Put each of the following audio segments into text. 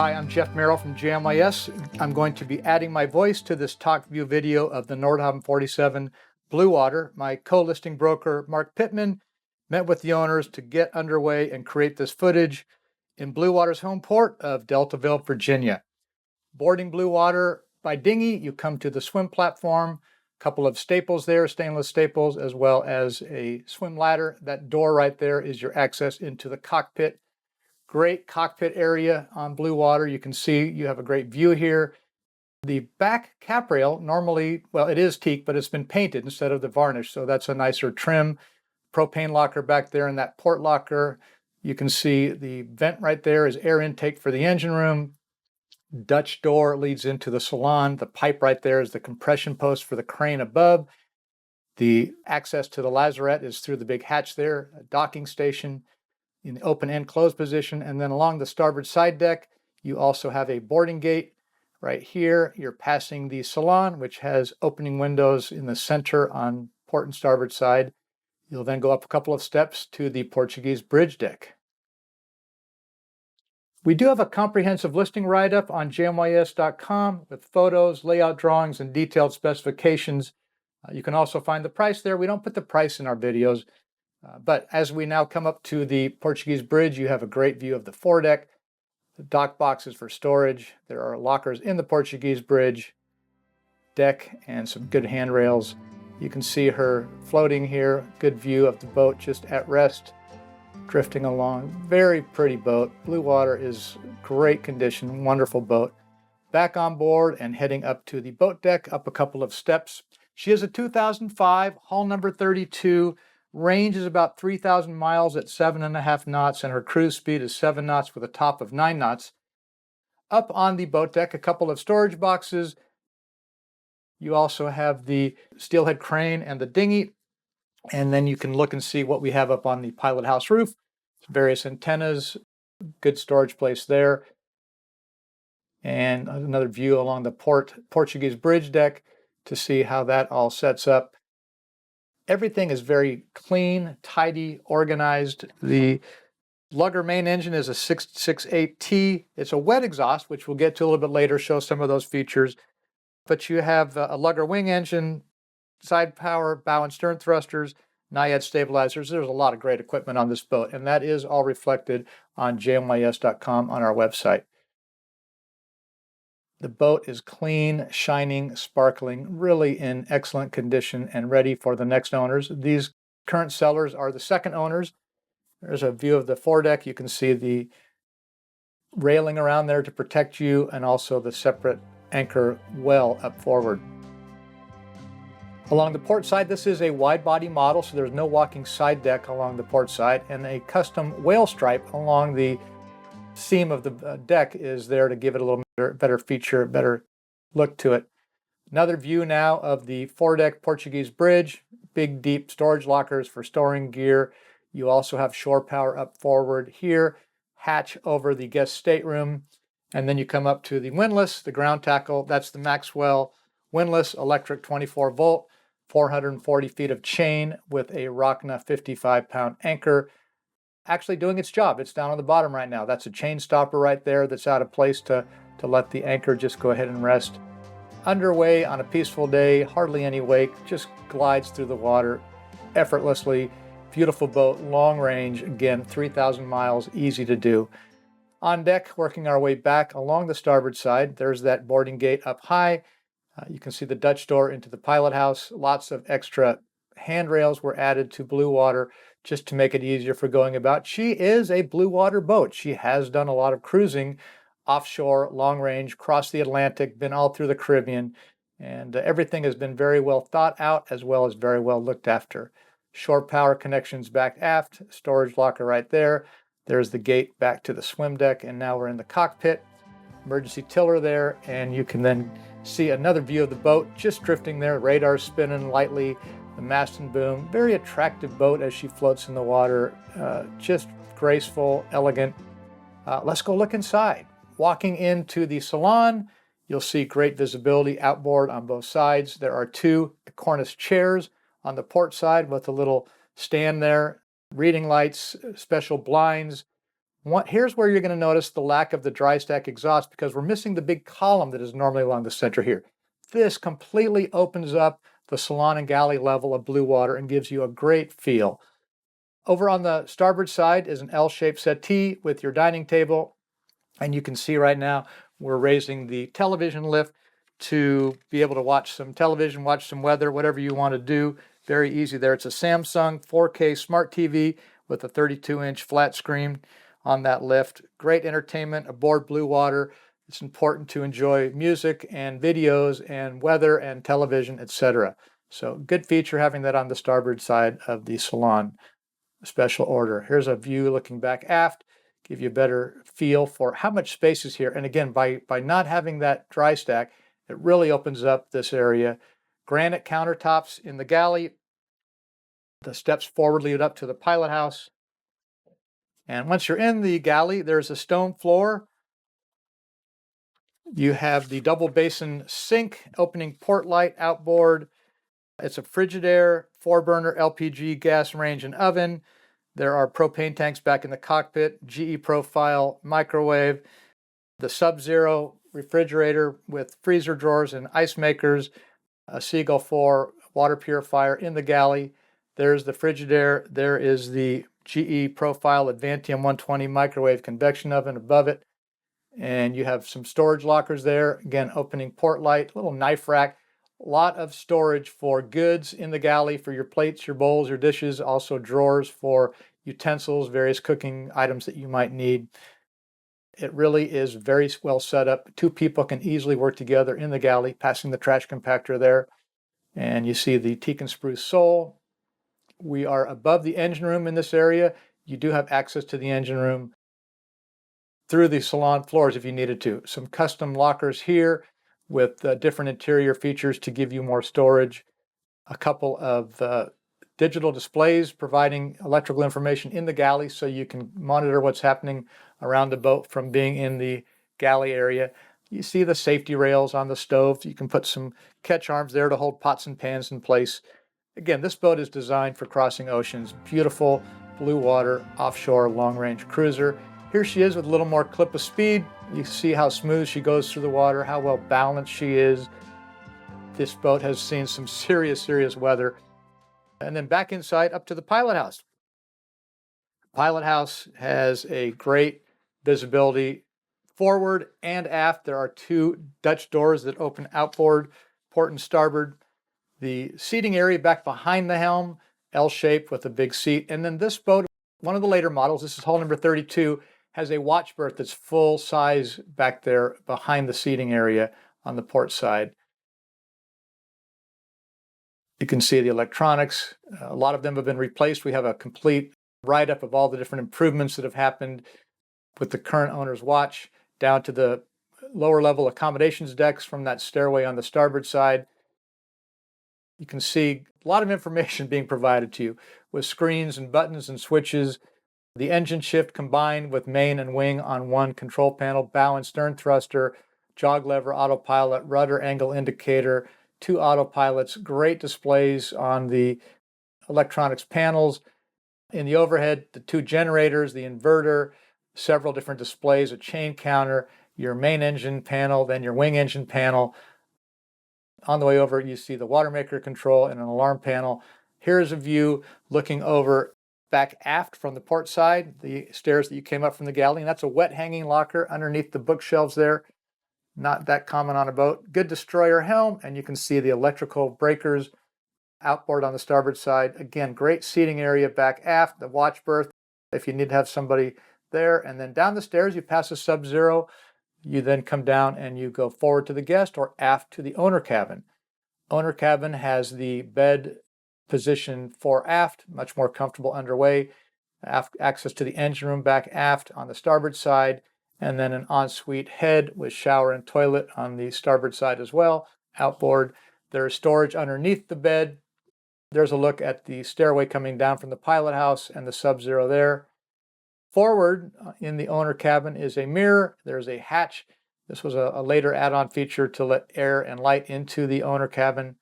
Hi, I'm Jeff Merrill from JMYS. I'm going to be adding my voice to this talk view video of the Nordhavn 47 Bluewater. My co-listing broker, Mark Pittman, met with the owners to get underway and create this footage in Bluewater's home port of Deltaville, Virginia. Boarding Bluewater by dinghy, you come to the swim platform, a couple of staples there, stainless staples, as well as a swim ladder. That door right there is your access into the cockpit. Great cockpit area on Bluewater. You can see you have a great view here. The back cap rail normally, well, it is teak, but it's been painted instead of the varnish, so that's a nicer trim. Propane locker back there in that port locker. You can see the vent right there is air intake for the engine room. Dutch door leads into the salon. The pipe right there is the compression post for the crane above. The access to the Lazaret is through the big hatch there, a docking station in the open and closed position. And then along the starboard side deck, you also have a boarding gate. Right here, you're passing the Salon, which has opening windows in the center on port and starboard side. You'll then go up a couple of steps to the Portuguese bridge deck. We do have a comprehensive listing write-up on JMYS.com with photos, layout drawings, and detailed specifications. You can also find the price there. We don't put the price in our videos, but as we now come up to the Portuguese bridge, you have a great view of the foredeck, the dock boxes for storage. There are lockers in the Portuguese bridge deck and some good handrails. You can see her floating here. Good view of the boat just at rest, drifting along. Very pretty boat. Bluewater is great condition, wonderful boat. Back on board and heading up to the boat deck, up a couple of steps. She is a 2005, hull number 32. Range is about 3,000 miles at 7.5 knots, and her cruise speed is 7 knots with a top of 9 knots. Up on the boat deck, a couple of storage boxes. You also have the steelhead crane and the dinghy, and then you can look and see what we have up on the pilot house roof. Various antennas, good storage place there. And another view along the Portuguese bridge deck to see how that all sets up. Everything is very clean, tidy, organized. The lugger main engine is a 668T. It's a wet exhaust, which we'll get to a little bit later, show some of those features. But you have a lugger wing engine, side power, bow and stern thrusters, NIAD stabilizers. There's a lot of great equipment on this boat, and that is all reflected on JMYS.com on our website. The boat is clean, shining, sparkling, really in excellent condition and ready for the next owners. These current sellers are the second owners. There's a view of the foredeck. You can see the railing around there to protect you, and also the separate anchor well up forward. Along the port side, this is a wide body model, so there's no walking side deck along the port side, and a custom whale stripe along the seam of the deck is there to give it a little better feature, better look to it. Another view now of the foredeck Portuguese bridge, big deep storage lockers for storing gear. You also have shore power up forward here, hatch over the guest stateroom, and then you come up to the windlass, the ground tackle. That's the Maxwell windlass, electric 24 volt, 440 feet of chain with a Rockna 55-pound anchor. Actually doing its job. It's down on the bottom right now. That's a chain stopper right there that's out of place to let the anchor just go ahead and rest. Underway on a peaceful day, hardly any wake, just glides through the water effortlessly. Beautiful boat, long range, again, 3,000 miles, easy to do. On deck, working our way back along the starboard side, there's that boarding gate up high. You can see the Dutch door into the pilot house. Lots of extra handrails were added to Bluewater just to make it easier for going about. She is a Bluewater boat. She has done a lot of cruising offshore, long range, across the Atlantic, been all through the Caribbean, and everything has been very well thought out as well as very well looked after. Shore power connections back aft, storage locker right there. There's the gate back to the swim deck, and now we're in the cockpit. Emergency tiller there, and you can then see another view of the boat just drifting there, radar spinning lightly, the mast and boom. Very attractive boat as she floats in the water, just graceful, elegant. Let's go look inside. Walking into the Salon, you'll see great visibility outboard on both sides. There are two cornice chairs on the port side with a little stand there, reading lights, special blinds, Here's where you're going to notice the lack of the dry stack exhaust because we're missing the big column that is normally along the center here. This completely opens up the salon and galley level of Bluewater and gives you a great feel. Over on the starboard side is an L-shaped settee with your dining table. And you can see right now we're raising the television lift to be able to watch some television, watch some weather, whatever you want to do. Very easy there. It's a Samsung 4K smart TV with a 32-inch flat screen on that lift. Great entertainment aboard Bluewater. It's important to enjoy music and videos and weather and television, etc. So good feature having that on the starboard side of the Salon special order. Here's a view looking back aft, give you a better feel for how much space is here. And again, by not having that dry stack, it really opens up this area. Granite countertops in the galley. The steps forward lead up to the pilot house. And once you're in the galley, there's a stone floor. You have the double basin sink, opening port light outboard. It's a Frigidaire 4-burner LPG gas range and oven. There are propane tanks back in the cockpit, GE profile microwave, the Sub-Zero refrigerator with freezer drawers and ice makers, a Seagull 4 water purifier in the galley. There's the Frigidaire. There is the GE profile Advantium 120 microwave convection oven above it. And you have some storage lockers there. Again, opening port light, little knife rack. A lot of storage for goods in the galley for your plates, your bowls, your dishes, also drawers for utensils, various cooking items that you might need. It really is very well set up. Two people can easily work together in the galley, passing the trash compactor there. And you see the teak and spruce sole. We are above the engine room in this area. You do have access to the engine room through the salon floors if you needed to. Some custom lockers here with different interior features to give you more storage. A couple of digital displays providing electrical information in the galley so you can monitor what's happening around the boat from being in the galley area. You see the safety rails on the stove. You can put some catch arms there to hold pots and pans in place. Again, this boat is designed for crossing oceans. Beautiful Bluewater offshore long-range cruiser. Here she is with a little more clip of speed. You see how smooth she goes through the water, how well balanced she is. This boat has seen some serious weather. And then back inside up to the pilot house. Pilot house has a great visibility forward and aft. There are two Dutch doors that open outboard, port and starboard. The seating area back behind the helm, L-shaped with a big seat. And then this boat, one of the later models, this is hull number 32, has a watch berth that's full size back there behind the seating area on the port side. You can see the electronics. A lot of them have been replaced. We have a complete write-up of all the different improvements that have happened with the current owner's watch, down to the lower level accommodations decks from that stairway on the starboard side. You can see a lot of information being provided to you with screens and buttons and switches. The engine shift combined with main and wing on one control panel, bow and stern thruster, jog lever, autopilot, rudder angle indicator, two autopilots, great displays on the electronics panels. In the overhead, the two generators, the inverter, several different displays, a chain counter, your main engine panel, then your wing engine panel. On the way over, you see the water maker control and an alarm panel. Here's a view looking over back aft from the port side, the stairs that you came up from the galley, and that's a wet hanging locker underneath the bookshelves there. Not that common on a boat. Good destroyer helm, and you can see the electrical breakers outboard on the starboard side. Again, great seating area back aft, the watch berth if you need to have somebody there. And then down the stairs, you pass a Sub-Zero. You then come down and you go forward to the guest or aft to the owner cabin. Owner cabin has the bed position for aft, much more comfortable underway. Access to the engine room back aft on the starboard side, and then an ensuite head with shower and toilet on the starboard side as well. Outboard, there is storage underneath the bed. There's a look at the stairway coming down from the pilot house and the Sub-Zero there. Forward in the owner cabin is a mirror. There's a hatch. This was a later add-on feature to let air and light into the owner cabin.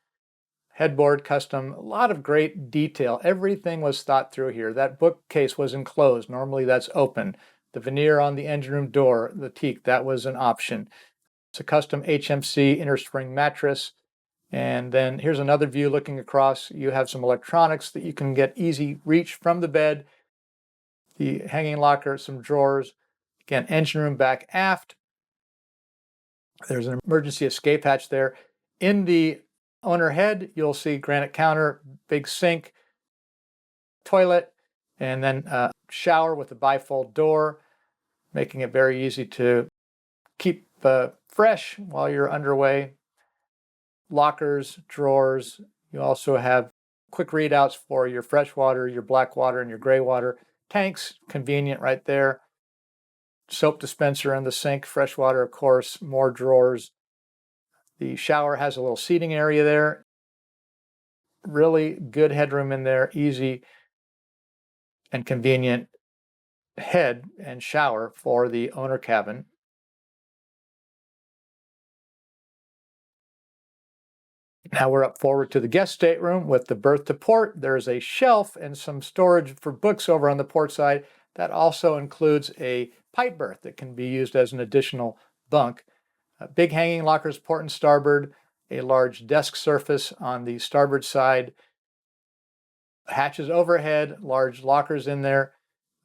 Headboard custom, a lot of great detail. Everything was thought through here. That bookcase was enclosed. Normally that's open. The veneer on the engine room door, the teak, that was an option. It's a custom HMC inner spring mattress. And then here's another view looking across. You have some electronics that you can get easy reach from the bed. The hanging locker, some drawers. Again, engine room back aft. There's an emergency escape hatch there. In the owner head, you'll see granite counter, big sink, toilet, and then a shower with a bifold door, making it very easy to keep fresh while you're underway. Lockers, drawers. You also have quick readouts for your fresh water, your black water, and your gray water. Tanks, convenient right there. Soap dispenser in the sink, fresh water, of course, more drawers. The shower has a little seating area there. Really good headroom in there, easy and convenient head and shower for the owner cabin. Now we're up forward to the guest stateroom with the berth to port. There's a shelf and some storage for books over on the port side. That also includes a pipe berth that can be used as an additional bunk. Big hanging lockers port and starboard, a large desk surface on the starboard side, hatches overhead, large lockers in there,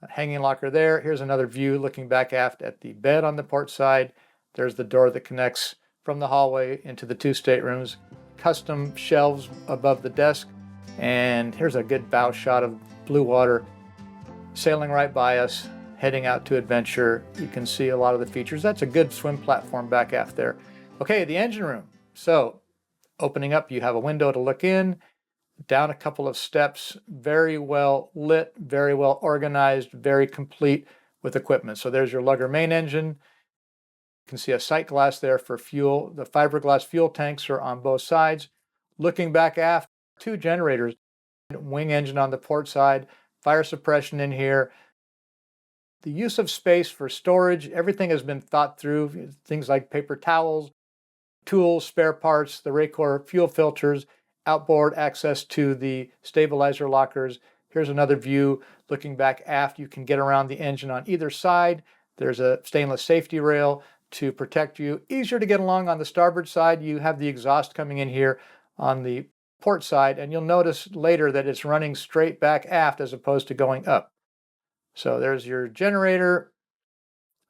a hanging locker there. Here's another view looking back aft at the bed on the port side. There's the door that connects from the hallway into the two staterooms. Custom shelves above the desk, and here's a good bow shot of Bluewater sailing right by us, heading out to adventure. You can see a lot of the features. That's a good swim platform back aft there. Okay, the engine room. So opening up, you have a window to look in, down a couple of steps, very well lit, very well organized, very complete with equipment. So there's your lugger main engine. You can see a sight glass there for fuel. The fiberglass fuel tanks are on both sides. Looking back aft, two generators, wing engine on the port side, fire suppression in here. The use of space for storage, everything has been thought through. Things like paper towels, tools, spare parts, the Raycor fuel filters, outboard access to the stabilizer lockers. Here's another view looking back aft. You can get around the engine on either side. There's a stainless safety rail to protect you. Easier to get along on the starboard side. You have the exhaust coming in here on the port side, and you'll notice later that it's running straight back aft as opposed to going up. So there's your generator,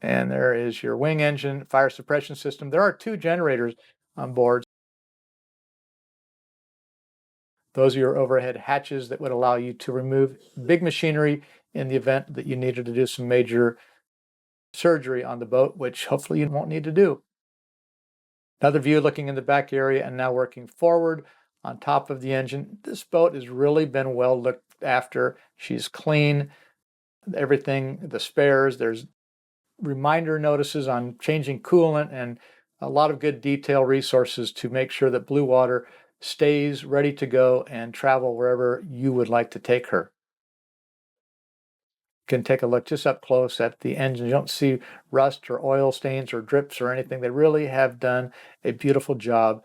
and there is your wing engine, fire suppression system. There are two generators on board. Those are your overhead hatches that would allow you to remove big machinery in the event that you needed to do some major surgery on the boat, which hopefully you won't need to do. Another view looking in the back area and now working forward on top of the engine. This boat has really been well looked after. She's clean, everything, the spares, there's reminder notices on changing coolant and a lot of good detail resources to make sure that Bluewater stays ready to go and travel wherever you would like to take her. Can take a look just up close at the engine. You don't see rust or oil stains or drips or anything. They really have done a beautiful job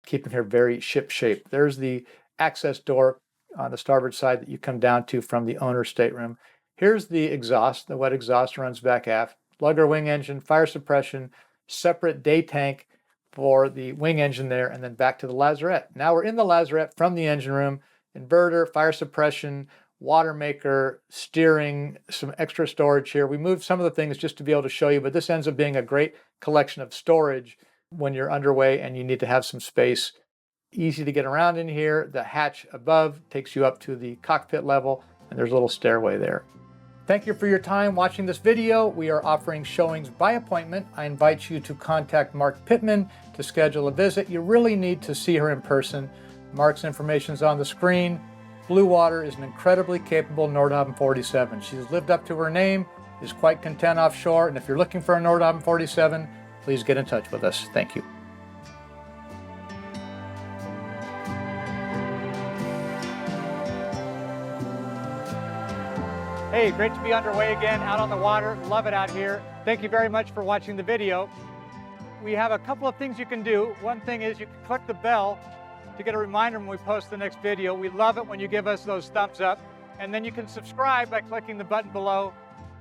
keeping her very ship shape. There's the access door on the starboard side that you come down to from the owner's stateroom. Here's the exhaust. The wet exhaust runs back aft. Lugger wing engine, fire suppression, separate day tank for the wing engine there, and then back to the Lazaret. Now we're in the Lazaret from the engine room. Inverter, fire suppression, water maker, steering, some extra storage here. We moved some of the things just to be able to show you, but this ends up being a great collection of storage when you're underway and you need to have some space. Easy to get around in here. The hatch above takes you up to the cockpit level, and there's a little stairway there. Thank you for your time watching this video. We are offering showings by appointment. I invite you to contact Mark Pittman to schedule a visit. You really need to see her in person. Mark's information is on the screen. Bluewater is an incredibly capable Nordhavn 47. She's lived up to her name, is quite content offshore, and if you're looking for a Nordhavn 47, please get in touch with us. Thank you. Hey, great to be underway again, out on the water. Love it out here. Thank you very much for watching the video. We have a couple of things you can do. One thing is you can click the bell to get a reminder when we post the next video. We love it when you give us those thumbs up. And then you can subscribe by clicking the button below.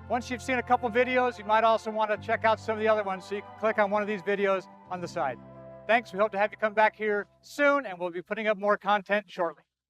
Once you've seen a couple videos, you might also want to check out some of the other ones, so you can click on one of these videos on the side. Thanks. We hope to have you come back here soon, and we'll be putting up more content shortly.